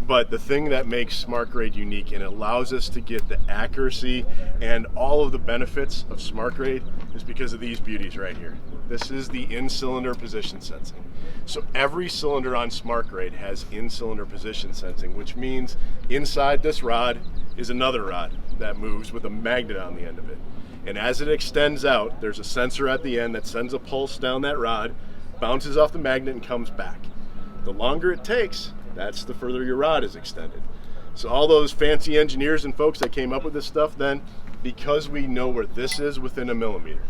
But the thing that makes SmartGrade unique and allows us to get the accuracy and all of the benefits of SmartGrade is because of these beauties right here. This is the in-cylinder position sensing. So every cylinder on SmartGrade has in-cylinder position sensing, which means inside this rod is another rod that moves with a magnet on the end of it. And as it extends out, there's a sensor at the end that sends a pulse down that rod, bounces off the magnet and comes back. The longer it takes, that's the further your rod is extended. So all those fancy engineers and folks that came up with this stuff then, because we know where this is within a millimeter,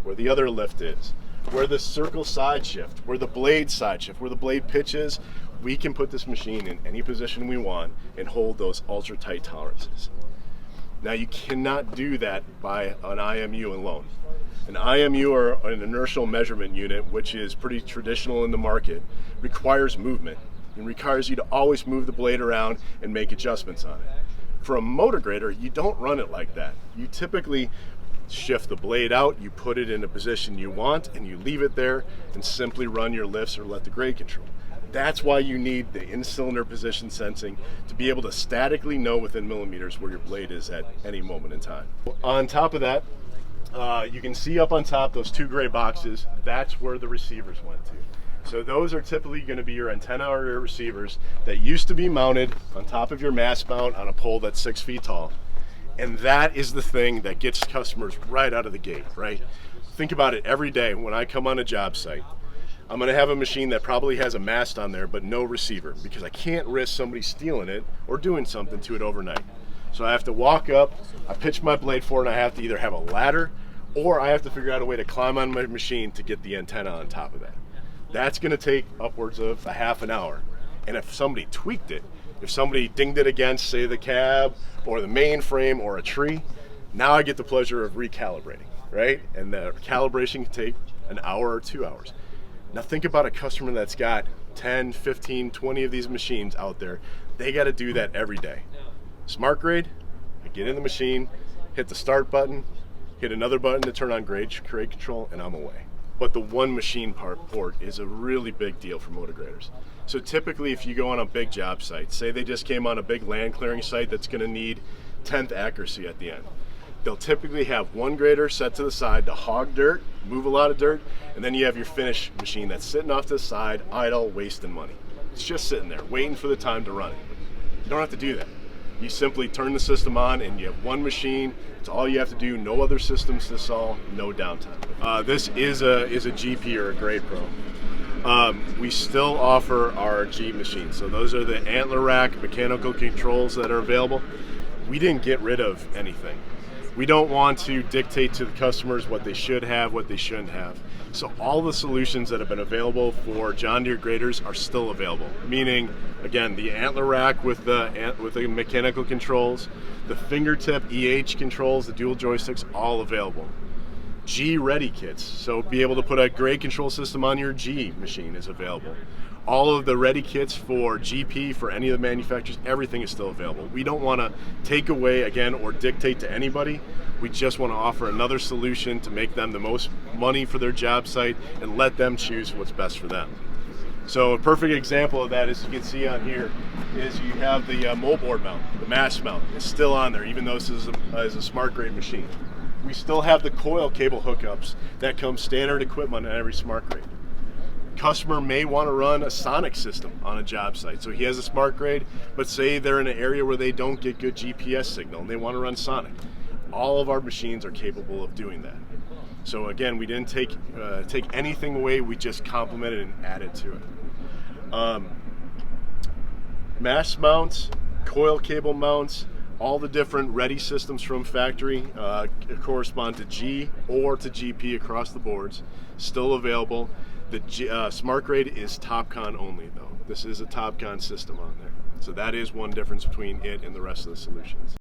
where the other lift is, where the circle side shift, where the blade side shift, where the blade pitch is, we can put this machine in any position we want and hold those ultra tight tolerances. Now you cannot do that by an IMU alone. An IMU, or an inertial measurement unit, which is pretty traditional in the market, requires movement and requires you to always move the blade around and make adjustments on it. For a motor grader, you don't run it like that. You typically shift the blade out, you put it in a position you want, and you leave it there and simply run your lifts or let the grade control. That's why you need the in-cylinder position sensing to be able to statically know within millimeters where your blade is at any moment in time. On top of that, you can see up on top those two gray boxes, that's where the receivers went to. So those are typically going to be your antenna or your receivers that used to be mounted on top of your mast mount on a pole that's 6 feet tall. And that is the thing that gets customers right out of the gate, right? Think about it every day when I come on a job site. I'm going to have a machine that probably has a mast on there but no receiver, because I can't risk somebody stealing it or doing something to it overnight. So I have to walk up, I pitch my blade forward, and I have to either have a ladder or I have to figure out a way to climb on my machine to get the antenna on top of that. That's going to take upwards of a half an hour. And if somebody tweaked it, if somebody dinged it against, say, the cab or the mainframe or a tree, now I get the pleasure of recalibrating, right? And the calibration can take an hour or 2 hours. Now think about a customer that's got 10, 15, 20 of these machines out there. They got to do that every day. SmartGrade, I get in the machine, hit the start button, hit another button to turn on grade control, and I'm away. But the one machine port is a really big deal for motor graders. So typically if you go on a big job site, say they just came on a big land clearing site that's going to need 10th accuracy at the end, they'll typically have one grader set to the side to hog dirt, move a lot of dirt, and then you have your finish machine that's sitting off to the side, idle, wasting money. It's just sitting there, waiting for the time to run it. You don't have to do that. You simply turn the system on and you have one machine. It's all you have to do, no other systems to solve, no downtime. This is a GP or a Grade Pro. We still offer our G machines. So those are the antler rack mechanical controls that are available. We didn't get rid of anything. We don't want to dictate to the customers what they should have, what they shouldn't have. So all the solutions that have been available for John Deere graders are still available. Meaning, again, the antler rack with the mechanical controls, the fingertip EH controls, the dual joysticks, all available. G ready kits, so be able to put a grade control system on your G machine is available. All of the ready kits for GP, for any of the manufacturers, everything is still available. We don't want to take away, again, or dictate to anybody. We just want to offer another solution to make them the most money for their job site and let them choose what's best for them. So a perfect example of that, as you can see on here, is you have the moldboard mount, the mast mount. It's still on there, even though this is a SmartGrade machine. We still have the coil cable hookups that come standard equipment on every SmartGrade. Customer may want to run a sonic system on a job site. So he has a SmartGrade, but say they're in an area where they don't get good GPS signal and they want to run sonic. All of our machines are capable of doing that. So again, we didn't take anything away, we just complemented and added to it. Mast mounts, coil cable mounts, all the different ready systems from factory correspond to G or to GP across the boards, still available. The SmartGrade is TopCon only though. This is a TopCon system on there. So that is one difference between it and the rest of the solutions.